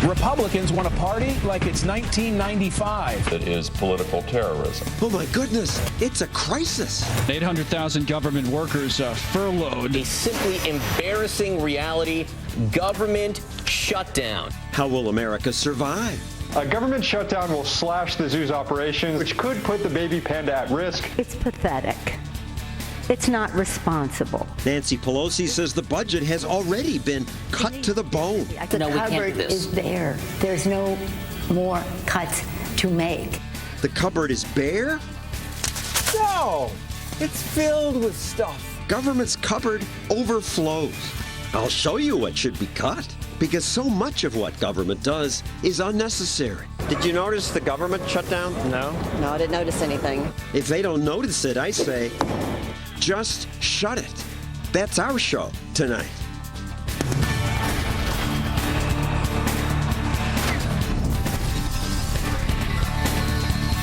Republicans want to party like it's 1995. It is political terrorism. Oh my goodness, it's a crisis. 800,000 government workers furloughed. A simply embarrassing reality, government shutdown. How will America survive? A government shutdown will slash the zoo's operations, which could put the baby panda at risk. It's pathetic. It's not responsible. Nancy Pelosi says the budget has already been cut to the bone. The cupboard is there. There's no more cuts to make. The cupboard is bare? No, it's filled with stuff. Government's cupboard overflows. I'll show you what should be cut, because so much of what government does is unnecessary. Did you notice the government shutdown? No, I didn't notice anything. If they don't notice it, I say, just shut it. That's our show tonight.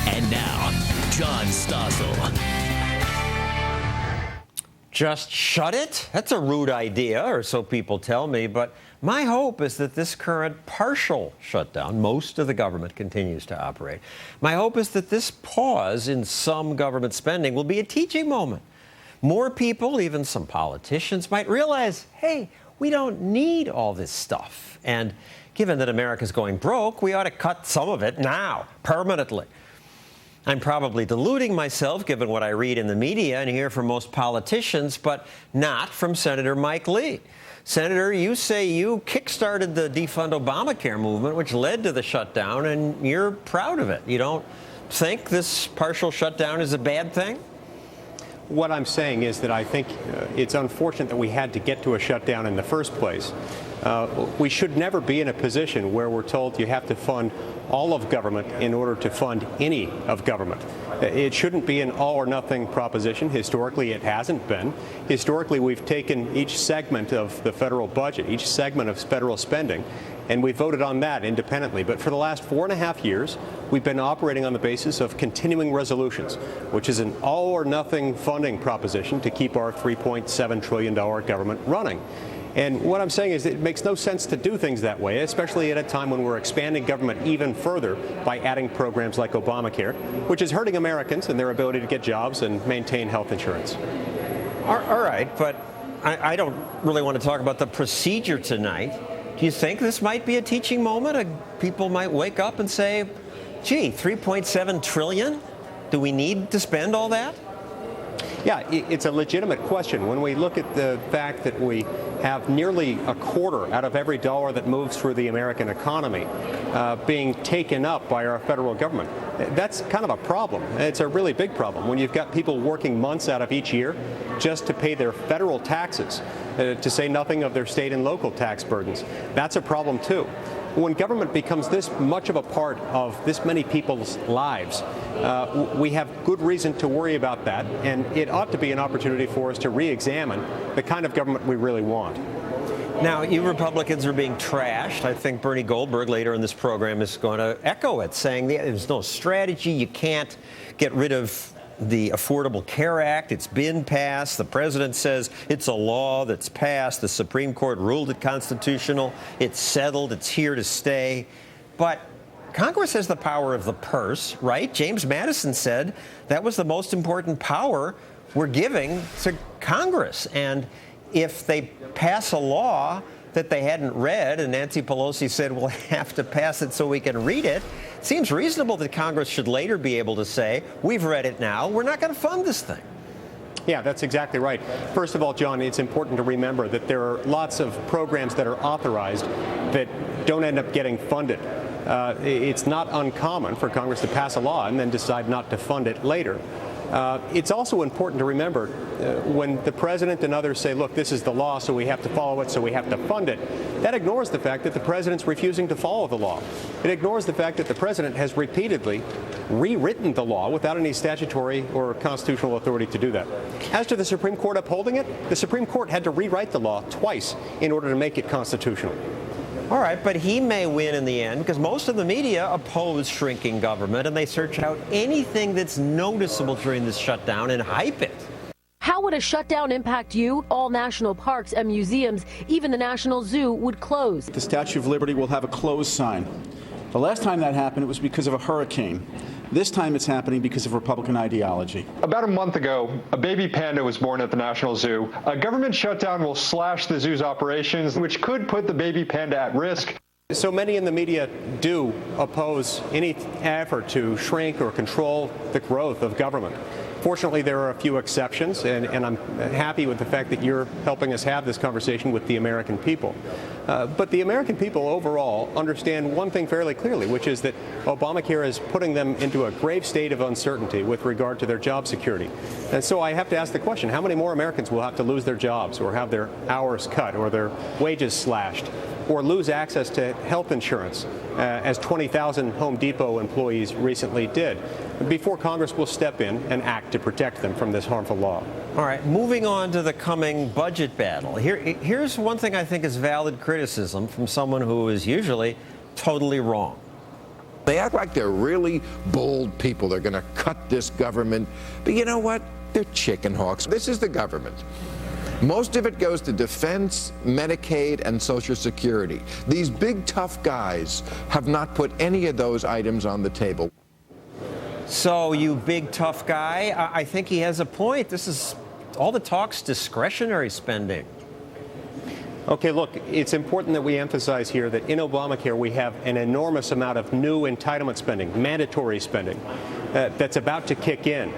And now, John Stossel. Just shut it? That's a rude idea, or so people tell me, but my hope is that this current partial shutdown, most of the government continues to operate. My hope is that this pause in some government spending will be a teaching moment. More people, even some politicians, might realize, hey, we don't need all this stuff. And given that America's going broke, we ought to cut some of it now, permanently. I'm probably deluding myself, given what I read in the media and hear from most politicians, but not from Senator Mike Lee. Senator, you say you kickstarted the defund Obamacare movement, which led to the shutdown, and you're proud of it. You don't think this partial shutdown is a bad thing? What I'm saying is that I think it's unfortunate that we had to get to a shutdown in the first place. We should never be in a position where we're told you have to fund all of government in order to fund any of government. It shouldn't be an all or nothing proposition. Historically, it hasn't been. Historically, we've taken each segment of the federal budget, each segment of federal spending, and we voted on that independently. But for the last 4.5 years, we've been operating on the basis of continuing resolutions, which is an all or nothing funding proposition to keep our $3.7 trillion government running. And what I'm saying is it makes no sense to do things that way, especially at a time when we're expanding government even further by adding programs like Obamacare, which is hurting Americans and their ability to get jobs and maintain health insurance. All right, but I don't really want to talk about the procedure tonight. Do you think this might be a teaching moment? People might wake up and say, gee, $3.7 trillion? Do we need to spend all that? Yeah, it's a legitimate question. When we look at the fact that we have nearly a quarter out of every dollar that moves through the American economy being taken up by our federal government, that's kind of a problem. It's a really big problem when you've got people working months out of each year just to pay their federal taxes, to say nothing of their state and local tax burdens. That's a problem, too. When government becomes this much of a part of this many people's lives, we have good reason to worry about that, and it ought to be an opportunity for us to re-examine the kind of government we really want. Now, you Republicans are being trashed. I think Bernie Goldberg later in this program is going to echo it, saying there's no strategy. You can't get rid of the Affordable Care Act. It's been passed. The president says it's a law that's passed. The Supreme Court ruled it constitutional. It's settled. It's here to stay. But Congress has the power of the purse, right? James Madison said that was the most important power we're giving to Congress. And if they pass a law that they hadn't read, and Nancy Pelosi said we'll have to pass it so we can read it, it seems reasonable that Congress should later be able to say, we've read it now, we're not going to fund this thing. Yeah, that's exactly right. First of all, John, it's important to remember that there are lots of programs that are authorized that don't end up getting funded. It's not uncommon for Congress to pass a law and then decide not to fund it later. It's also important to remember when the president and others say, look, this is the law, so we have to follow it, so we have to fund it, that ignores the fact that the president's refusing to follow the law. It ignores the fact that the president has repeatedly rewritten the law without any statutory or constitutional authority to do that. As to the Supreme Court upholding it, the Supreme Court had to rewrite the law twice in order to make it constitutional. All right, but he may win in the end because most of the media oppose shrinking government and they search out anything that's noticeable during this shutdown and hype it. How would a shutdown impact you? All national parks and museums, even the National Zoo, would close. The Statue of Liberty will have a closed sign. The last time that happened, it was because of a hurricane. This time it's happening because of Republican ideology. About a month ago, a baby panda was born at the National Zoo. A government shutdown will slash the zoo's operations, which could put the baby panda at risk. So many in the media do oppose any effort to shrink or control the growth of government. Fortunately, there are a few exceptions, and I'm happy with the fact that you're helping us have this conversation with the American people. But the American people overall understand one thing fairly clearly, which is that Obamacare is putting them into a grave state of uncertainty with regard to their job security. And so I have to ask the question, how many more Americans will have to lose their jobs or have their hours cut or their wages slashed or lose access to health insurance, as 20,000 Home Depot employees recently did, before Congress will step in and act to protect them from this harmful law? All right, moving on to the coming budget battle. Here's one thing I think is valid criticism from someone who is usually totally wrong. They act like they're really bold people. They're going to cut this government. But you know what? They're chicken hawks. This is the government. Most of it goes to defense, Medicaid, and Social Security. These big, tough guys have not put any of those items on the table. So, you big, tough guy, I think he has a point. This is all the talk's discretionary spending. Okay, look, it's important that we emphasize here that in Obamacare we have an enormous amount of new entitlement spending, mandatory spending, that's about to kick in.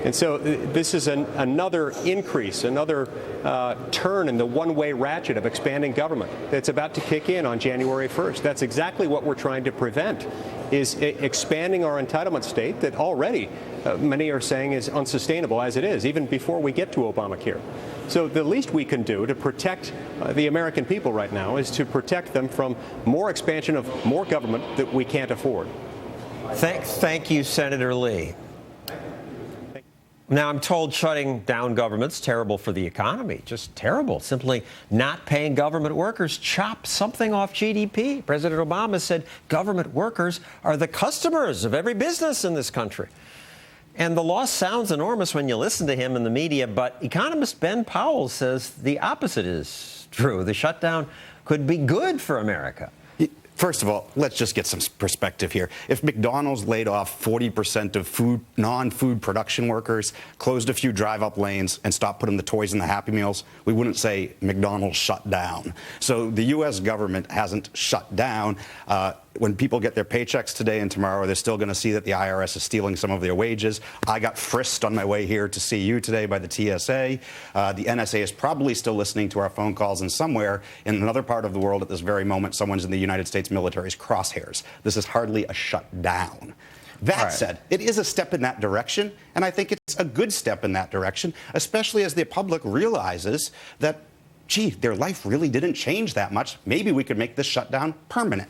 And so this is another increase, another turn in the one-way ratchet of expanding government that's about to kick in on January 1st. That's exactly what we're trying to prevent, is expanding our entitlement state that already many are saying is unsustainable as it is, even before we get to Obamacare. So the least we can do to protect the American people right now is to protect them from more expansion of more government that we can't afford. Thank you, Senator Lee. Now, I'm told shutting down government's terrible for the economy, just terrible. Simply not paying government workers chops something off GDP. President Obama said government workers are the customers of every business in this country. And the loss sounds enormous when you listen to him in the media, but economist Ben Powell says the opposite is true. The shutdown could be good for America. First of all, let's just get some perspective here. If McDonald's laid off 40% of non-food production workers, closed a few drive-up lanes, and stopped putting the toys in the Happy Meals, we wouldn't say McDonald's shut down. So the U.S. government hasn't shut down. When people get their paychecks today and tomorrow, they're still going to see that the IRS is stealing some of their wages. I got frisked on my way here to see you today by the TSA. The NSA is probably still listening to our phone calls, and somewhere in another part of the world at this very moment, someone's in the United States military's crosshairs. This is hardly a shutdown. That said, it is a step in that direction, and I think it's a good step in that direction, especially as the public realizes that, gee, their life really didn't change that much. Maybe we could make this shutdown permanent.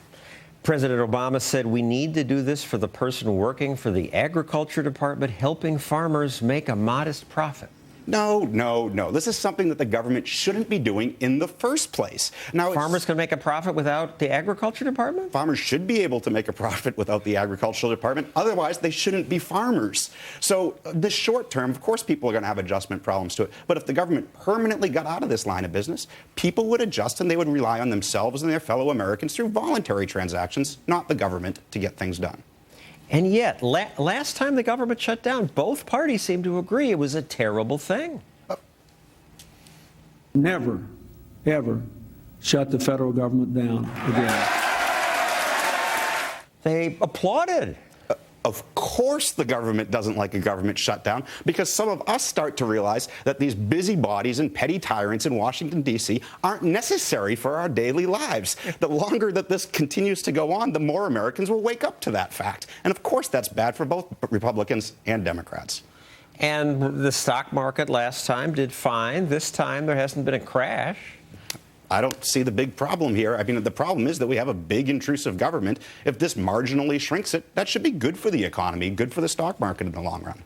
President Obama said we need to do this for the person working for the Agriculture Department, helping farmers make a modest profit. No. This is something that the government shouldn't be doing in the first place. Now, farmers can make a profit without the Agriculture Department? Farmers should be able to make a profit without the Agricultural Department. Otherwise, they shouldn't be farmers. So the short term, of course, people are going to have adjustment problems to it. But if the government permanently got out of this line of business, people would adjust and they would rely on themselves and their fellow Americans through voluntary transactions, not the government, to get things done. And yet, last time the government shut down, both parties seemed to agree it was a terrible thing. Never, ever shut the federal government down again. They applauded. Of course the government doesn't like a government shutdown, because some of us start to realize that these busybodies and petty tyrants in Washington, D.C. aren't necessary for our daily lives. The longer that this continues to go on, the more Americans will wake up to that fact. And of course that's bad for both Republicans and Democrats. And the stock market last time did fine. This time there hasn't been a crash. I don't see the big problem here. I mean, the problem is that we have a big intrusive government. If this marginally shrinks it, that should be good for the economy, good for the stock market in the long run.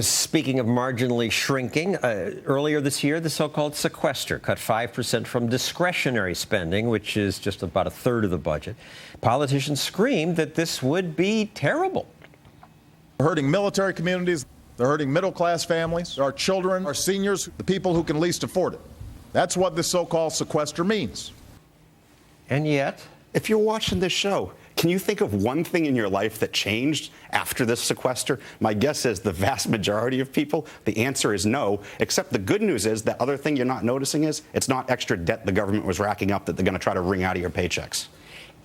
Speaking of marginally shrinking, earlier this year, the so-called sequester cut 5% from discretionary spending, which is just about a third of the budget. Politicians screamed that this would be terrible. Hurting military communities. They're hurting middle-class families, our children, our seniors, the people who can least afford it. That's what this so-called sequester means. And yet, if you're watching this show, can you think of one thing in your life that changed after this sequester? My guess is the vast majority of people, the answer is no, except the good news is the other thing you're not noticing is it's not extra debt the government was racking up that they're going to try to wring out of your paychecks.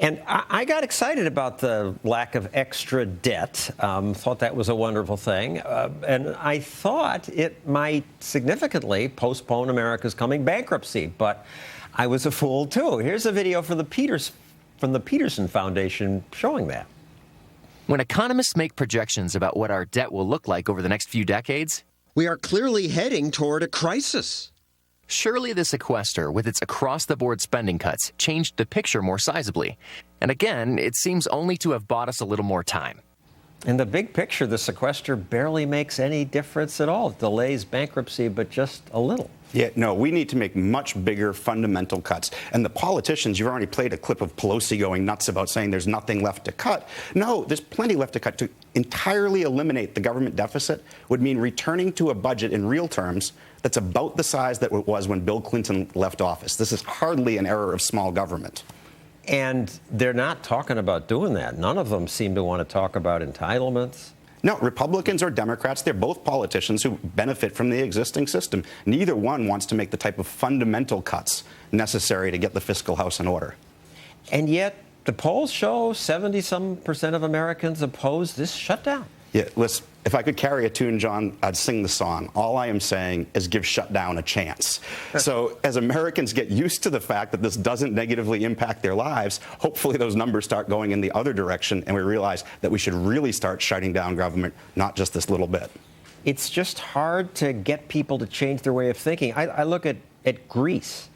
And I got excited about the lack of extra debt, thought that was a wonderful thing, and I thought it might significantly postpone America's coming bankruptcy, but I was a fool too. Here's a video from the Peterson Foundation showing that. When economists make projections about what our debt will look like over the next few decades, we are clearly heading toward a crisis. Surely the sequester, with its across-the-board spending cuts, changed the picture more sizably. And again, it seems only to have bought us a little more time. In the big picture, the sequester barely makes any difference at all. It delays bankruptcy, but just a little. Yeah, no, we need to make much bigger fundamental cuts. And the politicians, you've already played a clip of Pelosi going nuts about saying there's nothing left to cut. No, there's plenty left to cut. To entirely eliminate the government deficit would mean returning to a budget in real terms that's about the size that it was when Bill Clinton left office. This is hardly an error of small government. And they're not talking about doing that. None of them seem to want to talk about entitlements. No, Republicans or Democrats, they're both politicians who benefit from the existing system. Neither one wants to make the type of fundamental cuts necessary to get the fiscal house in order. And yet, the polls show 70-some% of Americans oppose this shutdown. Yeah, listen, if I could carry a tune, John, I'd sing the song. All I am saying is give shutdown a chance. So as Americans get used to the fact that this doesn't negatively impact their lives, hopefully those numbers start going in the other direction and we realize that we should really start shutting down government, not just this little bit. It's just hard to get people to change their way of thinking. I look at Greece,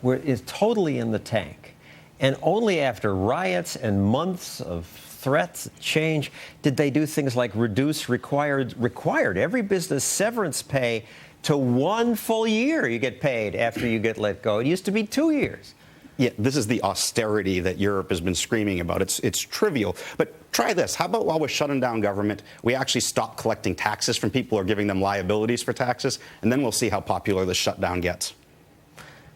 where it's totally in the tank. And only after riots and months of threats, change, did they do things like reduce required every business severance pay to 1 full year you get paid after you get let go. It used to be 2 years. Yeah, this is the austerity that Europe has been screaming about. It's trivial. But try this. How about while we're shutting down government, we actually stop collecting taxes from people or giving them liabilities for taxes, and then we'll see how popular the shutdown gets.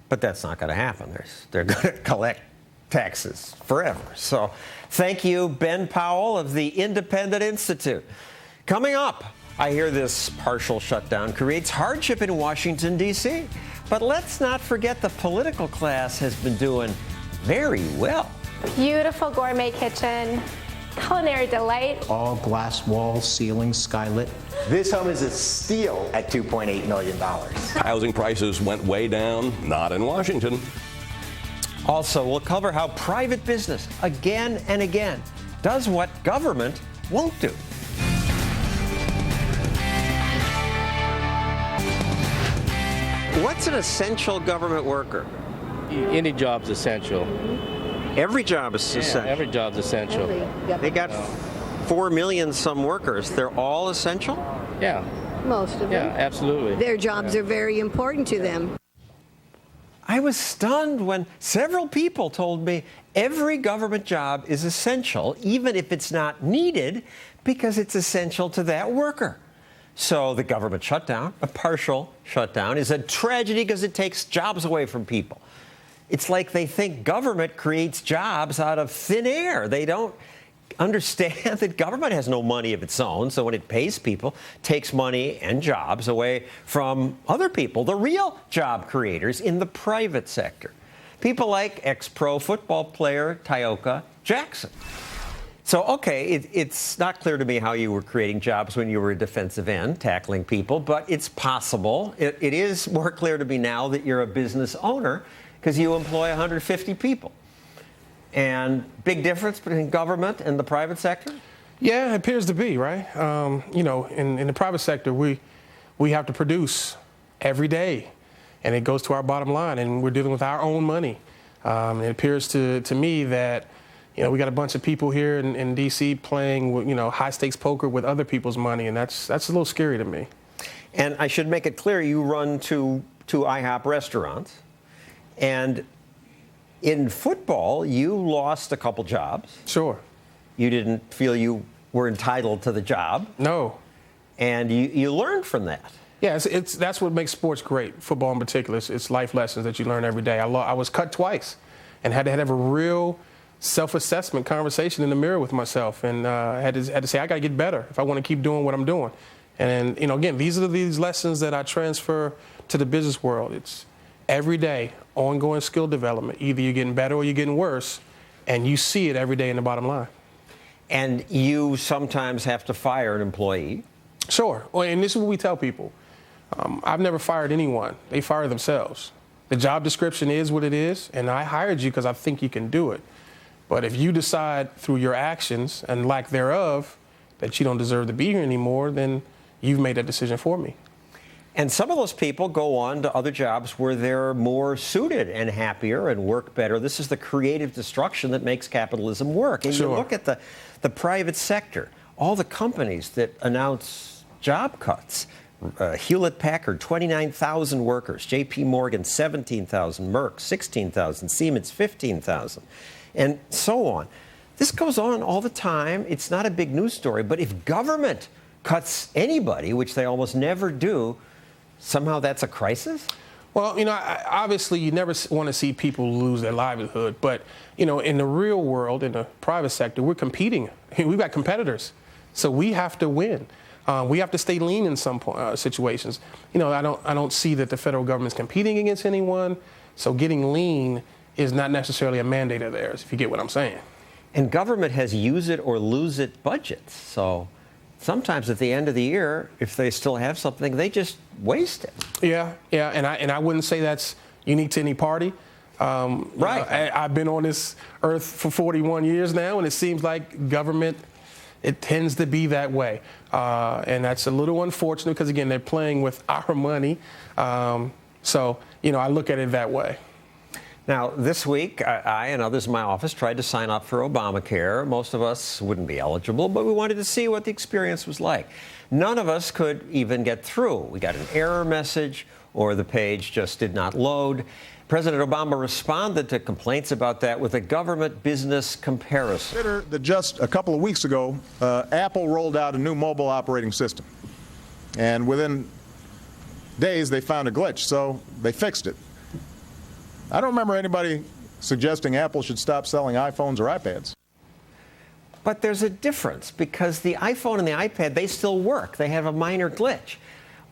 But that's not going to happen. They're going to collect taxes forever. So thank you, Ben Powell of the Independent Institute. Coming up, I hear this partial shutdown creates hardship in Washington, D.C. But let's not forget the political class has been doing very well. Beautiful gourmet kitchen, culinary delight. All glass walls, ceilings, skylit. This home is a steal at $2.8 million. Housing prices went way down, not in Washington. Also, we'll cover how private business, again and again, does what government won't do. What's an essential government worker? Any job's essential. Every job is essential. Every job's essential. They got 4 million some workers. They're all essential? Yeah. Most of them. Yeah, absolutely. Their jobs are very important to them. I was stunned when several people told me every government job is essential, even if it's not needed, because it's essential to that worker. So the government shutdown, a partial shutdown, is a tragedy because it takes jobs away from people. It's like they think government creates jobs out of thin air. They don't understand that government has no money of its own, so when it pays people, takes money and jobs away from other people, the real job creators in the private sector. People like ex-pro football player Tyoka Jackson. So, okay, it's not clear to me how you were creating jobs when you were a defensive end, tackling people, but it's possible. It is more clear to me now that you're a business owner because you employ 150 people. And big difference between government and the private sector? Yeah, it appears to be, right? You know, in the private sector, we have to produce every day, and it goes to our bottom line, and we're dealing with our own money. It appears to me that, you know, we got a bunch of people here in D.C. playing, you know, high-stakes poker with other people's money, and that's a little scary to me. And I should make it clear, you run two IHOP restaurants, and in football, you lost a couple jobs. Sure. You didn't feel you were entitled to the job. No. And you learn from that. Yeah, that's what makes sports great, football in particular. It's life lessons that you learn every day. I was cut twice and had to have a real self-assessment conversation in the mirror with myself, and had to say, I got to get better if I want to keep doing what I'm doing. And again, these are these lessons that I transfer to the business world. It's every day, ongoing skill development. Either you're getting better or you're getting worse, and you see it every day in the bottom line. And you sometimes have to fire an employee. Sure. Well, and this is what we tell people. I've never fired anyone. They fire themselves. The job description is what it is, and I hired you because I think you can do it. But if you decide through your actions and lack thereof that you don't deserve to be here anymore, then you've made that decision for me. And some of those people go on to other jobs where they're more suited and happier and work better. This is the creative destruction that makes capitalism work. And Sure. you look at the private sector, all the companies that announce job cuts. Hewlett-Packard, 29,000 workers. J.P. Morgan, 17,000. Merck, 16,000. Siemens, 15,000. And so on. This goes on all the time. It's not a big news story. But if government cuts anybody, which they almost never do, somehow that's a crisis? Well, obviously you never want to see people lose their livelihood. But, in the real world, in the private sector, we're competing. We've got competitors. So we have to win. We have to stay lean in some situations. I don't see that the federal government's competing against anyone. So getting lean is not necessarily a mandate of theirs, if you get what I'm saying. And government has use it or lose it budgets. So sometimes at the end of the year, if they still have something, they just waste it. Yeah, and I wouldn't say that's unique to any party. Right. I've been on this earth for 41 years now, and it seems like government, it tends to be that way. And that's a little unfortunate because, again, they're playing with our money. So, I look at it that way. Now, this week, I and others in my office tried to sign up for Obamacare. Most of us wouldn't be eligible, but we wanted to see what the experience was like. None of us could even get through. We got an error message, or the page just did not load. President Obama responded to complaints about that with a government-business comparison. Consider that just a couple of weeks ago, Apple rolled out a new mobile operating system. And within days, they found a glitch, so they fixed it. I don't remember anybody suggesting Apple should stop selling iPhones or iPads. But there's a difference, because the iPhone and the iPad, they still work. They have a minor glitch.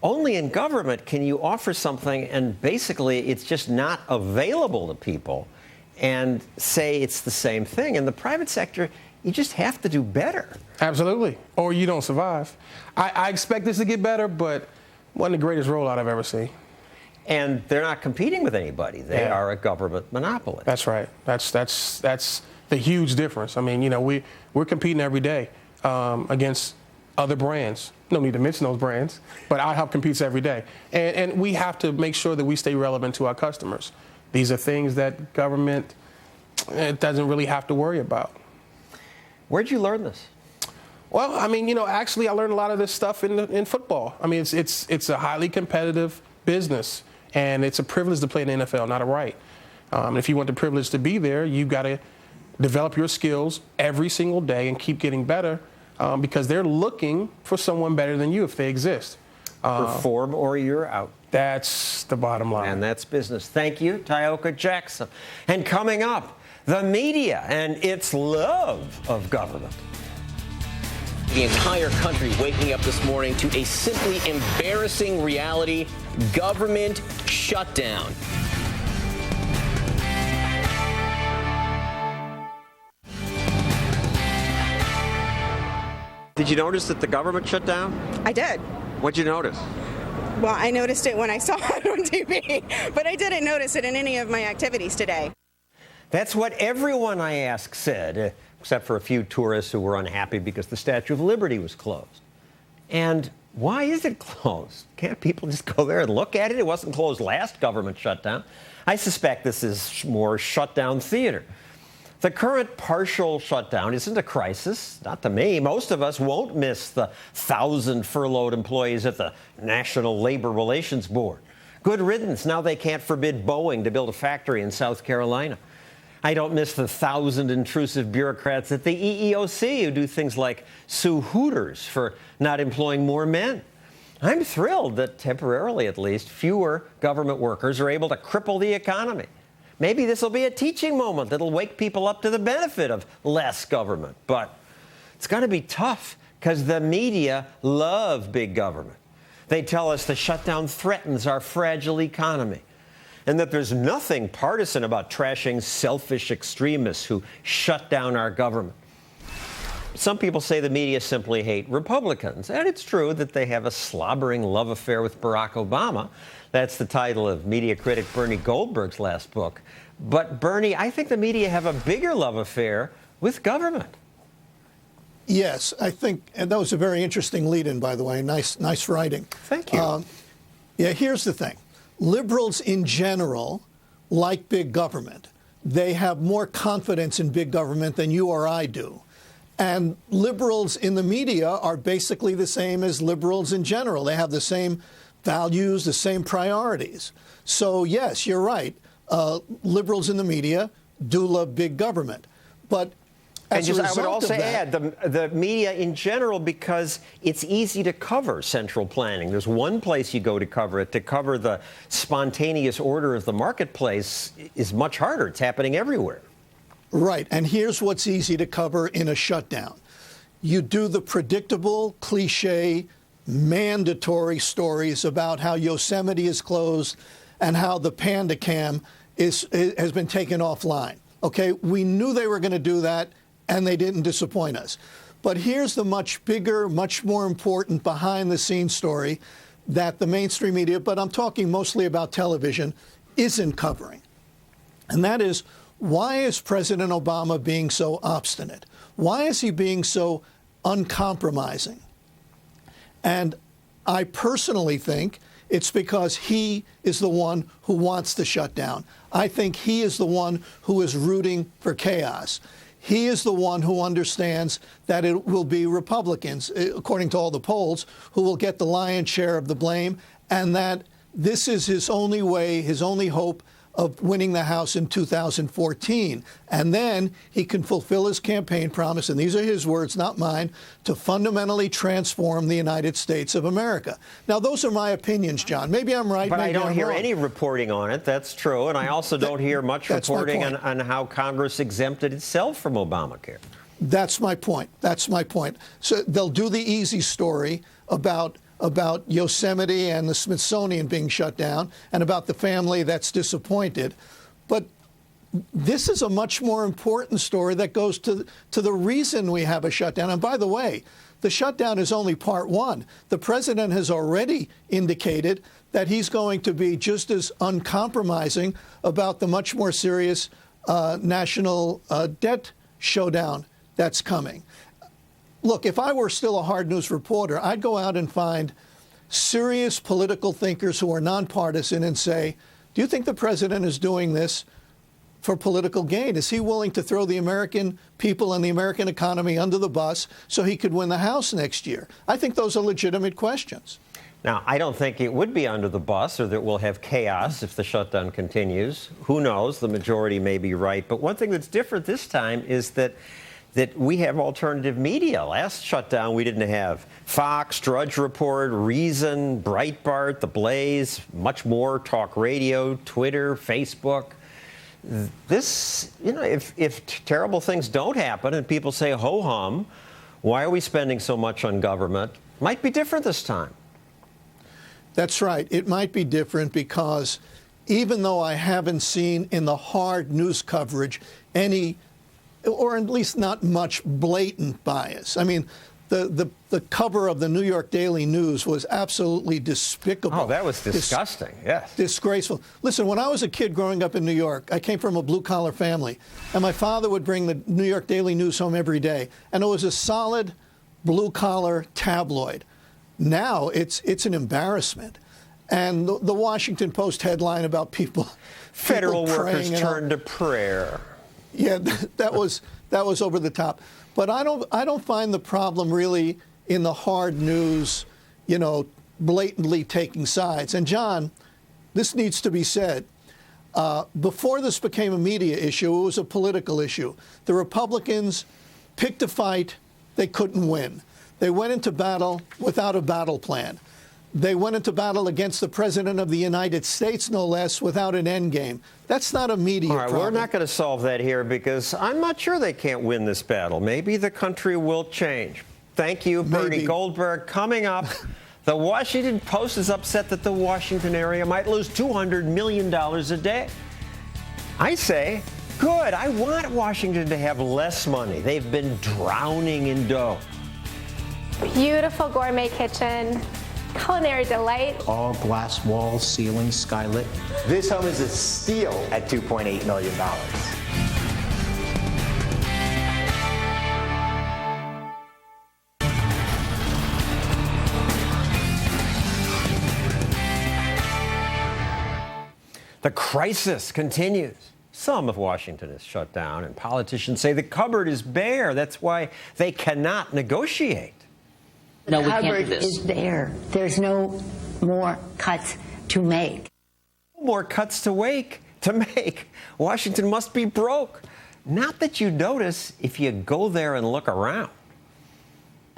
Only in government can you offer something and basically it's just not available to people and say it's the same thing. In the private sector, you just have to do better. Absolutely. Or you don't survive. I expect this to get better, but one of the greatest rollout I've ever seen. And they're not competing with anybody. They are a government monopoly. That's right. That's the huge difference. I mean, we're competing every day against other brands. No need to mention those brands, but IHOP competes every day. And we have to make sure that we stay relevant to our customers. These are things that government doesn't really have to worry about. Where'd you learn this? Well, I mean, actually I learned a lot of this stuff in football. I mean, it's a highly competitive business, and it's a privilege to play in the NFL, not a right. If you want the privilege to be there, you've got to develop your skills every single day and keep getting better. Because they're looking for someone better than you if they exist. Perform or you're out. That's the bottom line. And that's business. Thank you, Tioka Jackson. And coming up, the media and its love of government. The entire country waking up this morning to a simply embarrassing reality: government shutdown. Did you notice that the government shut down? I did. What'd you notice? Well, I noticed it when I saw it on TV, but I didn't notice it in any of my activities today. That's what everyone I asked said, except for a few tourists who were unhappy because the Statue of Liberty was closed. And why is it closed? Can't people just go there and look at it? It wasn't closed last government shutdown. I suspect this is more shutdown theater. The current partial shutdown isn't a crisis, not to me. Most of us won't miss the 1,000 furloughed employees at the National Labor Relations Board. Good riddance. Now they can't forbid Boeing to build a factory in South Carolina. I don't miss the 1,000 intrusive bureaucrats at the EEOC who do things like sue Hooters for not employing more men. I'm thrilled that, temporarily at least, fewer government workers are able to cripple the economy. Maybe this will be a teaching moment that'll wake people up to the benefit of less government. But it's going to be tough because the media love big government. They tell us the shutdown threatens our fragile economy and that there's nothing partisan about trashing selfish extremists who shut down our government. Some people say the media simply hate Republicans, and it's true that they have a slobbering love affair with Barack Obama. That's the title of media critic Bernie Goldberg's last book. But Bernie, I think the media have a bigger love affair with government. Yes, I think, and that was a very interesting lead-in, by the way. Nice writing. Thank you. Yeah, here's the thing. Liberals in general like big government. They have more confidence in big government than you or I do. And liberals in the media are basically the same as liberals in general. They have the same values, the same priorities. So, yes, you're right. Liberals in the media do love big government. But I would also add the media in general, because it's easy to cover central planning. There's one place you go to cover it. To cover the spontaneous order of the marketplace is much harder. It's happening everywhere. Right. And here's what's easy to cover in a shutdown. You do the predictable, cliche, mandatory stories about how Yosemite is closed and how the Panda Cam has been taken offline. OK, we knew they were going to do that, and they didn't disappoint us. But here's the much bigger, much more important behind-the-scenes story that the mainstream media, but I'm talking mostly about television, isn't covering. And that is, why is President Obama being so obstinate? Why is he being so uncompromising? And I personally think it's because he is the one who wants to shut down. I think he is the one who is rooting for chaos. He is the one who understands that it will be Republicans, according to all the polls, who will get the lion's share of the blame, and that this is his only way, his only hope of winning the House in 2014. And then he can fulfill his campaign promise, and these are his words, not mine, to fundamentally transform the United States of America. Now, those are my opinions, John. Maybe I'm right. But I don't hear wrong. any reporting on it. That's true. And I also don't hear much reporting on how Congress exempted itself from Obamacare. That's my point. That's my point. So they'll do the easy story about Yosemite and the Smithsonian being shut down and about the family that's disappointed. But this is a much more important story that goes to the reason we have a shutdown. And by the way, the shutdown is only part one. The president has already indicated that he's going to be just as uncompromising about the much more serious national debt showdown that's coming. Look, if I were still a hard news reporter, I'd go out and find serious political thinkers who are nonpartisan and say, do you think the president is doing this for political gain? Is he willing to throw the American people and the American economy under the bus so he could win the House next year? I think those are legitimate questions. Now, I don't think it would be under the bus or that we'll have chaos if the shutdown continues. Who knows? The majority may be right. But one thing that's different this time is that we have alternative media. Last shutdown, we didn't have Fox, Drudge Report, Reason, Breitbart, The Blaze, much more, talk radio, Twitter, Facebook. This, if terrible things don't happen and people say, ho-hum, why are we spending so much on government? Might be different this time. That's right. It might be different because even though I haven't seen in the hard news coverage any, or at least not much, blatant bias. I mean, the cover of the New York Daily News was absolutely despicable. Oh, that was disgusting, yes. Disgraceful. Listen, when I was a kid growing up in New York, I came from a blue-collar family, and my father would bring the New York Daily News home every day, and it was a solid blue-collar tabloid. Now it's an embarrassment. And the Washington Post headline about federal workers turn to prayer. Yeah, that was over the top. But I don't find the problem really in the hard news, blatantly taking sides. And John, this needs to be said. Before this became a media issue, it was a political issue. The Republicans picked a fight they couldn't win. They went into battle without a battle plan. They went into battle against the President of the United States, no less, without an end game. That's not a media problem. We're not going to solve that here because I'm not sure they can't win this battle. Maybe the country will change. Thank you, Bernie Goldberg. Coming up, the Washington Post is upset that the Washington area might lose $200 million a day. I say, good. I want Washington to have less money. They've been drowning in dough. Beautiful gourmet kitchen. Culinary delight. All glass walls, ceilings, skylit. This home is a steal at $2.8 million. The crisis continues. Some of Washington is shut down, and politicians say the cupboard is bare. That's why they cannot negotiate. No, we can't do this. The cupboard is there. There's no more cuts to make. More cuts to make. Washington must be broke. Not that you notice if you go there and look around.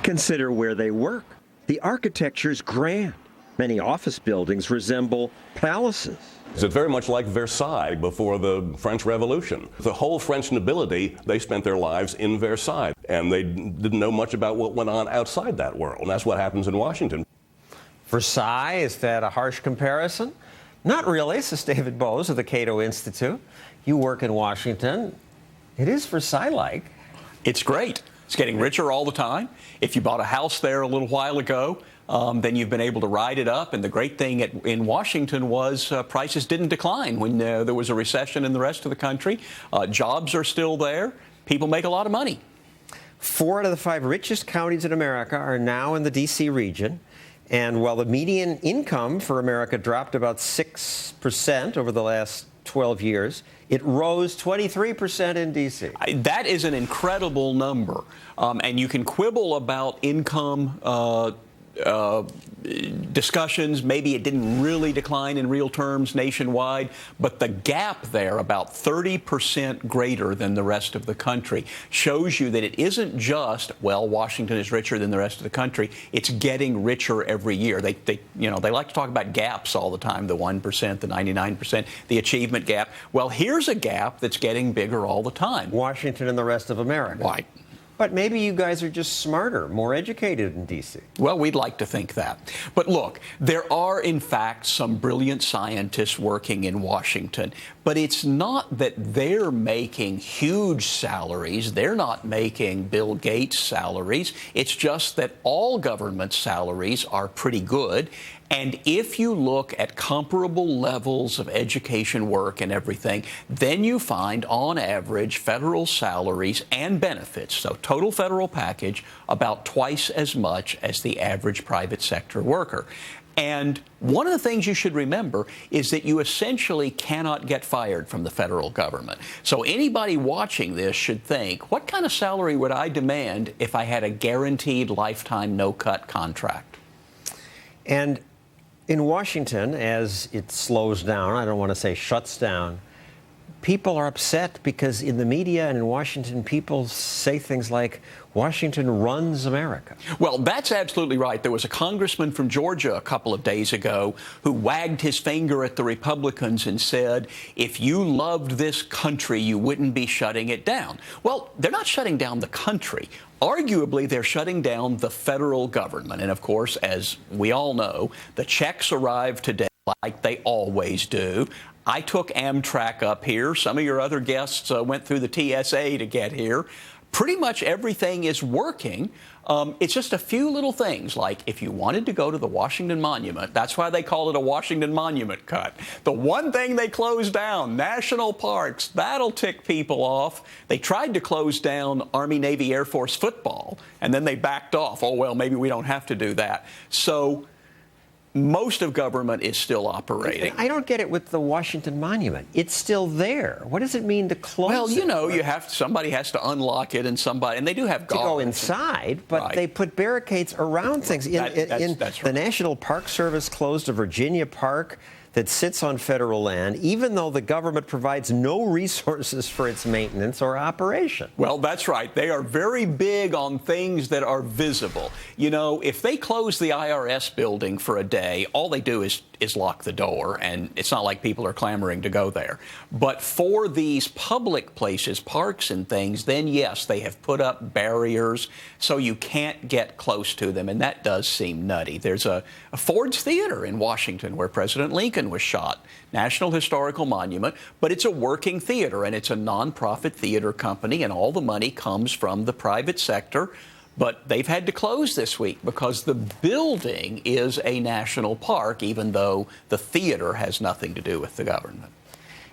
Consider where they work. The architecture's grand. Many office buildings resemble palaces. It's very much like Versailles before the French Revolution. The whole French nobility, they spent their lives in Versailles, and they didn't know much about what went on outside that world. And that's what happens in Washington. Versailles, is that a harsh comparison? Not really, says David Bose of the Cato Institute. You work in Washington. It is Versailles-like. It's great. It's getting richer all the time. If you bought a house there a little while ago, then you've been able to ride it up. And the great thing in Washington was prices didn't decline when there was a recession in the rest of the country. Jobs are still there. People make a lot of money. 4 out of the 5 richest counties in America are now in the D.C. region. And while the median income for America dropped about 6% over the last 12 years, it rose 23% in D.C. That is an incredible number. And you can quibble about income discussions. Maybe it didn't really decline in real terms nationwide, but the gap there, about 30% greater than the rest of the country, shows you that it isn't just, well, Washington is richer than the rest of the country. It's getting richer every year. They like to talk about gaps all the time, the 1%, the 99%, the achievement gap. Well, here's a gap that's getting bigger all the time. Washington and the rest of America. Right. But maybe you guys are just smarter, more educated in D.C. Well, we'd like to think that. But look, there are, in fact, some brilliant scientists working in Washington. But it's not that they're making huge salaries. They're not making Bill Gates salaries. It's just that all government salaries are pretty good. And if you look at comparable levels of education work and everything, then you find, on average, federal salaries and benefits, so total federal package, about twice as much as the average private sector worker. And one of the things you should remember is that you essentially cannot get fired from the federal government. So anybody watching this should think, what kind of salary would I demand if I had a guaranteed lifetime no-cut contract? And in Washington, as it slows down, I don't want to say shuts down, people are upset because in the media and in Washington, people say things like, Washington runs America. Well, that's absolutely right. There was a congressman from Georgia a couple of days ago who wagged his finger at the Republicans and said, if you loved this country, you wouldn't be shutting it down. Well, they're not shutting down the country. Arguably, they're shutting down the federal government. And of course, as we all know, the checks arrived today like they always do. I took Amtrak up here. Some of your other guests went through the TSA to get here. Pretty much everything is working. It's just a few little things, like if you wanted to go to the Washington Monument, that's why they call it a Washington Monument cut. The one thing they closed down, national parks, that'll tick people off. They tried to close down Army, Navy, Air Force football, and then they backed off. Oh, well, maybe we don't have to do that. So most of government is still operating. I don't get it with the Washington Monument. It's still there. What does it mean to close it? Well, you know, somebody has to unlock it, and they do have guards. To go inside, but right. They put barricades around things. That's right. The National Park Service closed a Virginia park that sits on federal land, even though the government provides no resources for its maintenance or operation. Well, that's right. They are very big on things that are visible. You know, if they close the IRS building for a day, all they do is lock the door, and it's not like people are clamoring to go there. But for these public places, parks and things, then yes, they have put up barriers so you can't get close to them, and that does seem nutty. There's a Ford's Theater in Washington where President Lincoln was shot, National Historical Monument, but it's a working theater, and it's a nonprofit theater company, and all the money comes from the private sector. But they've had to close this week because the building is a national park, even though the theater has nothing to do with the government.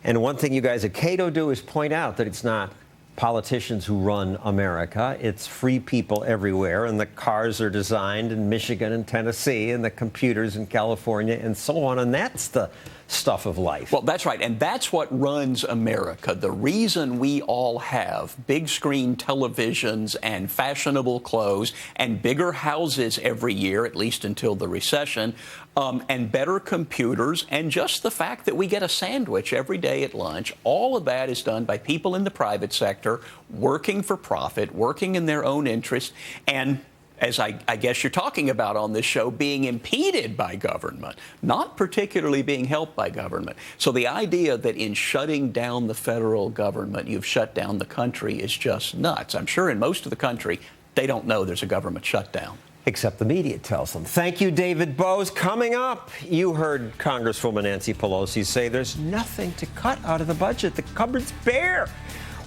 And one thing you guys at Cato do is point out that it's not politicians who run America. It's free people everywhere, and the cars are designed in Michigan and Tennessee, and the computers in California, and so on. And that's the stuff of life. Well, that's right. And that's what runs America. The reason we all have big screen televisions and fashionable clothes and bigger houses every year, at least until the recession, and better computers, and just the fact that we get a sandwich every day at lunch, all of that is done by people in the private sector working for profit, working in their own interest, and as I guess you're talking about on this show, being impeded by government, not particularly being helped by government. So the idea that in shutting down the federal government, you've shut down the country is just nuts. I'm sure in most of the country, they don't know there's a government shutdown. Except the media tells them. Thank you, David Bose. Coming up, you heard Congresswoman Nancy Pelosi say there's nothing to cut out of the budget. The cupboard's bare.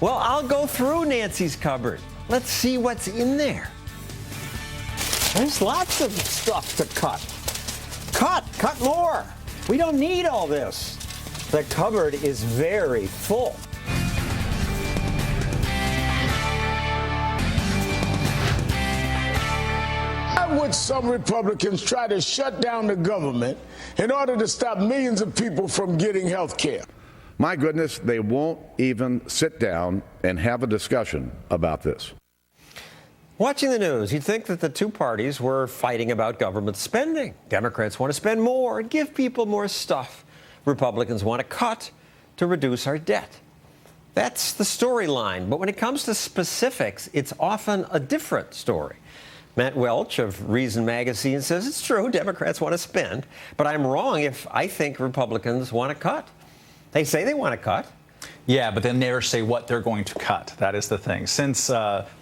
Well, I'll go through Nancy's cupboard. Let's see what's in there. There's lots of stuff to cut. Cut more. We don't need all this. The cupboard is very full. Why would some Republicans try to shut down the government in order to stop millions of people from getting health care? My goodness, they won't even sit down and have a discussion about this. Watching the news, you'd think that the two parties were fighting about government spending. Democrats want to spend more and give people more stuff. Republicans want to cut to reduce our debt. That's the storyline. But when it comes to specifics, it's often a different story. Matt Welch of Reason Magazine says it's true, Democrats want to spend, but I'm wrong if I think Republicans want to cut. They say they want to cut. Yeah, but they never say what they're going to cut. That is the thing. Since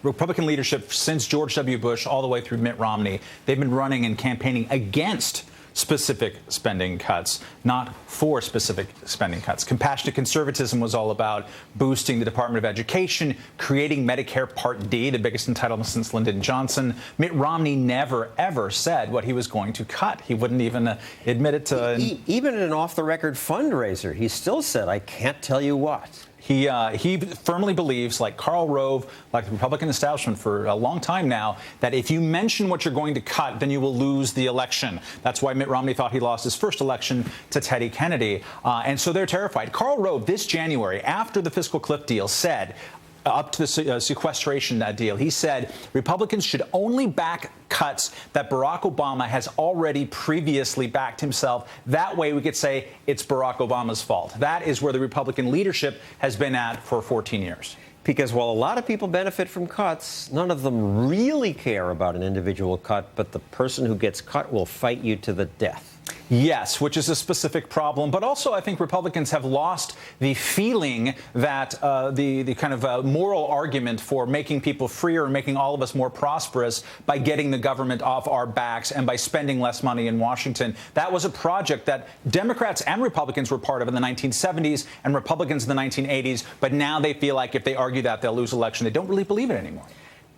Republican leadership, since George W. Bush all the way through Mitt Romney, they've been running and campaigning against specific spending cuts, not for specific spending cuts. Compassionate conservatism was all about boosting the Department of Education, creating Medicare Part D, the biggest entitlement since Lyndon Johnson. Mitt Romney never, ever said what he was going to cut. He wouldn't even admit it to... Even in an off-the-record fundraiser, he still said, I can't tell you what. He firmly believes, like Karl Rove, like the Republican establishment for a long time now, that if you mention what you're going to cut, then you will lose the election. That's why Mitt Romney thought he lost his first election to Teddy Kennedy. And so they're terrified. Karl Rove, this January, after the fiscal cliff deal, said, up to the sequestration deal, he said Republicans should only back cuts that Barack Obama has already previously backed himself. That way we could say it's Barack Obama's fault. That is where the Republican leadership has been at for 14 years. Because while a lot of people benefit from cuts, none of them really care about an individual cut, but the person who gets cut will fight you to the death. Yes, which is a specific problem. But also, I think Republicans have lost the feeling that the kind of moral argument for making people freer and making all of us more prosperous by getting the government off our backs and by spending less money in Washington. That was a project that Democrats and Republicans were part of in the 1970s and Republicans in the 1980s. But now they feel like if they argue that, they'll lose election. They don't really believe it anymore.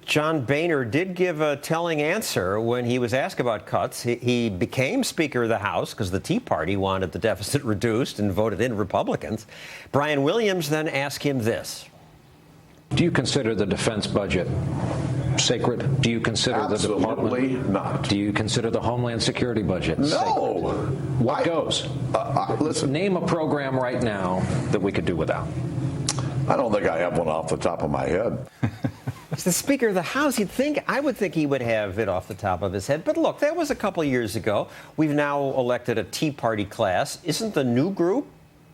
John Boehner did give a telling answer when he was asked about cuts. He became Speaker of the House because the Tea Party wanted the deficit reduced and voted in Republicans. Brian Williams then asked him this. Do you consider the defense budget sacred? Do you consider the department? Absolutely not. Do you consider the Homeland Security budget sacred? No. What goes? Listen. Name a program right now that we could do without. I don't think I have one off the top of my head. As the Speaker of the House, I would think he would have it off the top of his head. But look, that was a couple of years ago. We've now elected a Tea Party class. Isn't the new group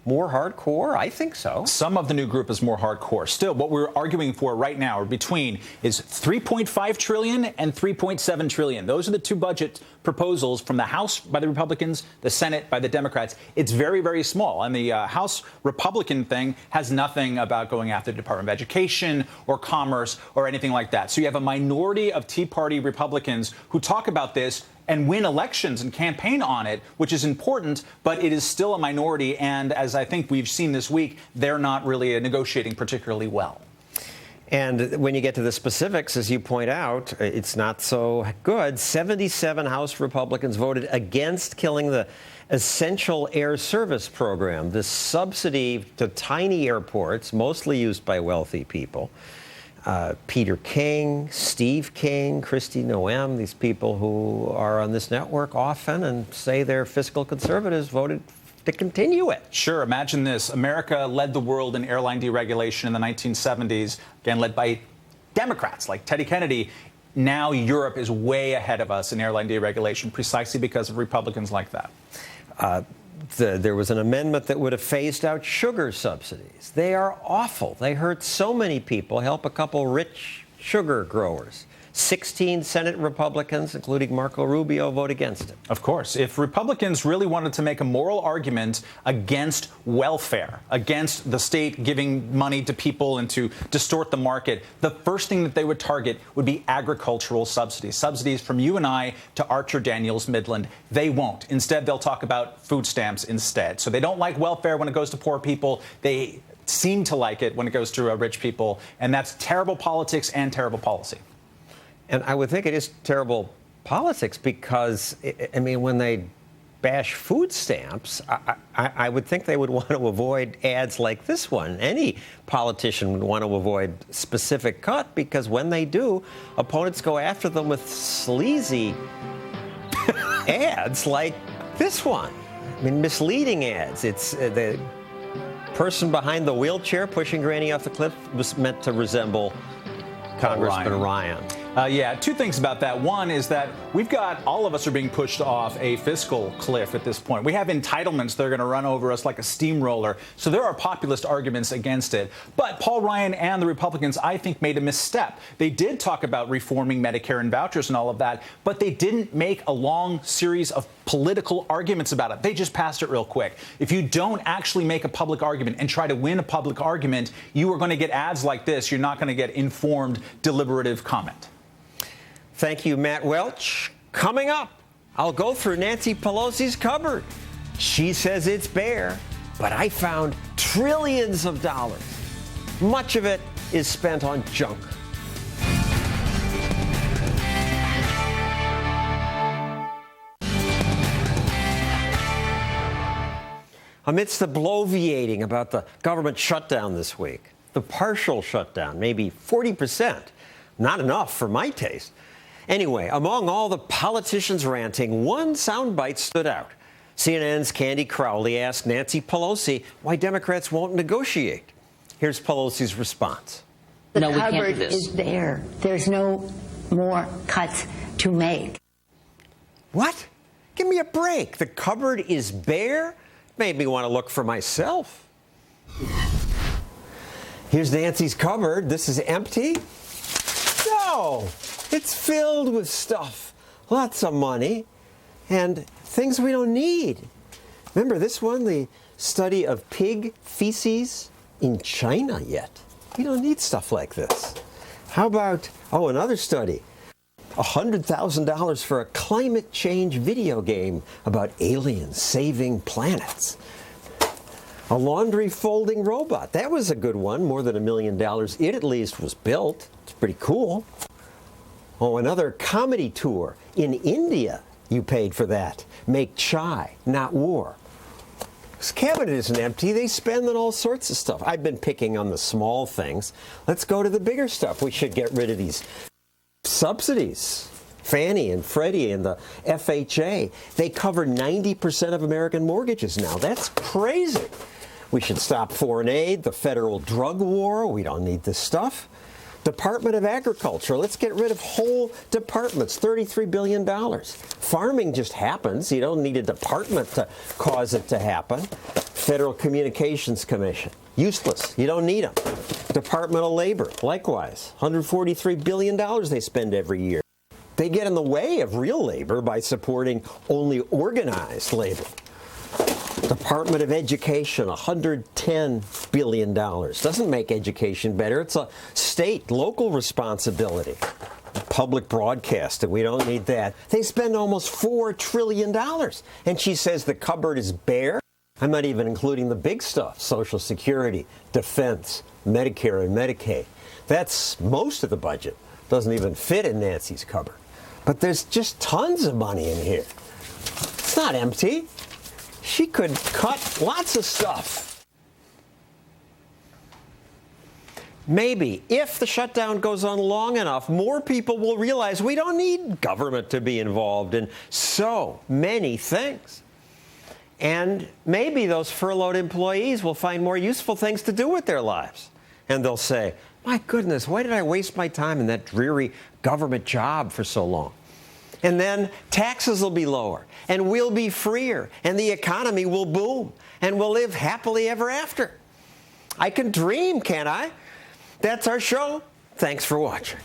more hardcore? I think so. Some of the new group is more hardcore. Still, what we're arguing for right now, or between, is $3.5 trillion and $3.7 trillion. Those are the two budget proposals from the House by the Republicans, the Senate by the Democrats. It's very, very small. And the House Republican thing has nothing about going after the Department of Education or Commerce or anything like that. So you have a minority of Tea Party Republicans who talk about this and win elections and campaign on it, which is important, but it is still a minority. And as I think we've seen this week, they're not really negotiating particularly well. And when you get to the specifics, as you point out, it's not so good. 77 House Republicans voted against killing the Essential Air Service Program, this subsidy to tiny airports, mostly used by wealthy people. Peter King, Steve King, Kristi Noem, these people who are on this network often and say they're fiscal conservatives, voted to continue it. Sure. Imagine this. America led the world in airline deregulation in the 1970s, again, led by Democrats like Teddy Kennedy. Now Europe is way ahead of us in airline deregulation precisely because of Republicans like that. There was an amendment that would have phased out sugar subsidies. They are awful. They hurt so many people, help a couple rich sugar growers. 16 Senate Republicans, including Marco Rubio, vote against it. Of course. If Republicans really wanted to make a moral argument against welfare, against the state giving money to people and to distort the market, the first thing that they would target would be agricultural subsidies, subsidies from you and I to Archer Daniels Midland. They won't. Instead, they'll talk about food stamps instead. So they don't like welfare when it goes to poor people. They seem to like it when it goes to rich people. And that's terrible politics and terrible policy. And I would think it is terrible politics because, I mean, when they bash food stamps, I would think they would want to avoid ads like this one. Any politician would want to avoid specific cut because when they do, opponents go after them with sleazy ads like this one. I mean, misleading ads. It's the person behind the wheelchair pushing Granny off the cliff was meant to resemble Congressman Ryan. Yeah, two things about that. One is that all of us are being pushed off a fiscal cliff at this point. We have entitlements that are going to run over us like a steamroller. So there are populist arguments against it. But Paul Ryan and the Republicans, I think, made a misstep. They did talk about reforming Medicare and vouchers and all of that, but they didn't make a long series of political arguments about it. They just passed it real quick. If you don't actually make a public argument and try to win a public argument, you are going to get ads like this. You're not going to get informed, deliberative comment. Thank you, Matt Welch. Coming up, I'll go through Nancy Pelosi's cupboard. She says it's bare, but I found trillions of dollars. Much of it is spent on junk. Amidst the bloviating about the government shutdown this week, the partial shutdown, maybe 40%, not enough for my taste. Anyway, among all the politicians ranting, one soundbite stood out. CNN's Candy Crowley asked Nancy Pelosi why Democrats won't negotiate. Here's Pelosi's response. The cupboard is there. There's no more cuts to make. What? Give me a break. The cupboard is bare? Made me want to look for myself. Here's Nancy's cupboard. This is empty? No. It's filled with stuff, lots of money, and things we don't need. Remember this one, the study of pig feces in China yet? We don't need stuff like this. How about, another study, $100,000 for a climate change video game about aliens saving planets. A laundry folding robot, that was a good one, more than $1 million. It at least was built. It's pretty cool. Another comedy tour in India. You paid for that. Make chai, not war. This cabinet isn't empty. They spend on all sorts of stuff. I've been picking on the small things. Let's go to the bigger stuff. We should get rid of these subsidies. Fannie and Freddie and the FHA. They cover 90% of American mortgages now. That's crazy. We should stop foreign aid, the federal drug war. We don't need this stuff. Department of Agriculture, let's get rid of whole departments, $33 billion. Farming just happens. You don't need a department to cause it to happen. Federal Communications Commission, useless. You don't need them. Department of Labor, likewise, $143 billion they spend every year. They get in the way of real labor by supporting only organized labor. Department of Education, $110 billion. Doesn't make education better. It's a state, local responsibility. Public broadcasting, we don't need that. They spend almost $4 trillion. And she says the cupboard is bare. I'm not even including the big stuff, Social Security, defense, Medicare and Medicaid. That's most of the budget. Doesn't even fit in Nancy's cupboard. But there's just tons of money in here. It's not empty. She could cut lots of stuff. Maybe, if the shutdown goes on long enough, more people will realize we don't need government to be involved in so many things. And maybe those furloughed employees will find more useful things to do with their lives. And they'll say, my goodness, why did I waste my time in that dreary government job for so long? And then taxes will be lower, and we'll be freer, and the economy will boom, and we'll live happily ever after. I can dream, can't I? That's our show. Thanks for watching.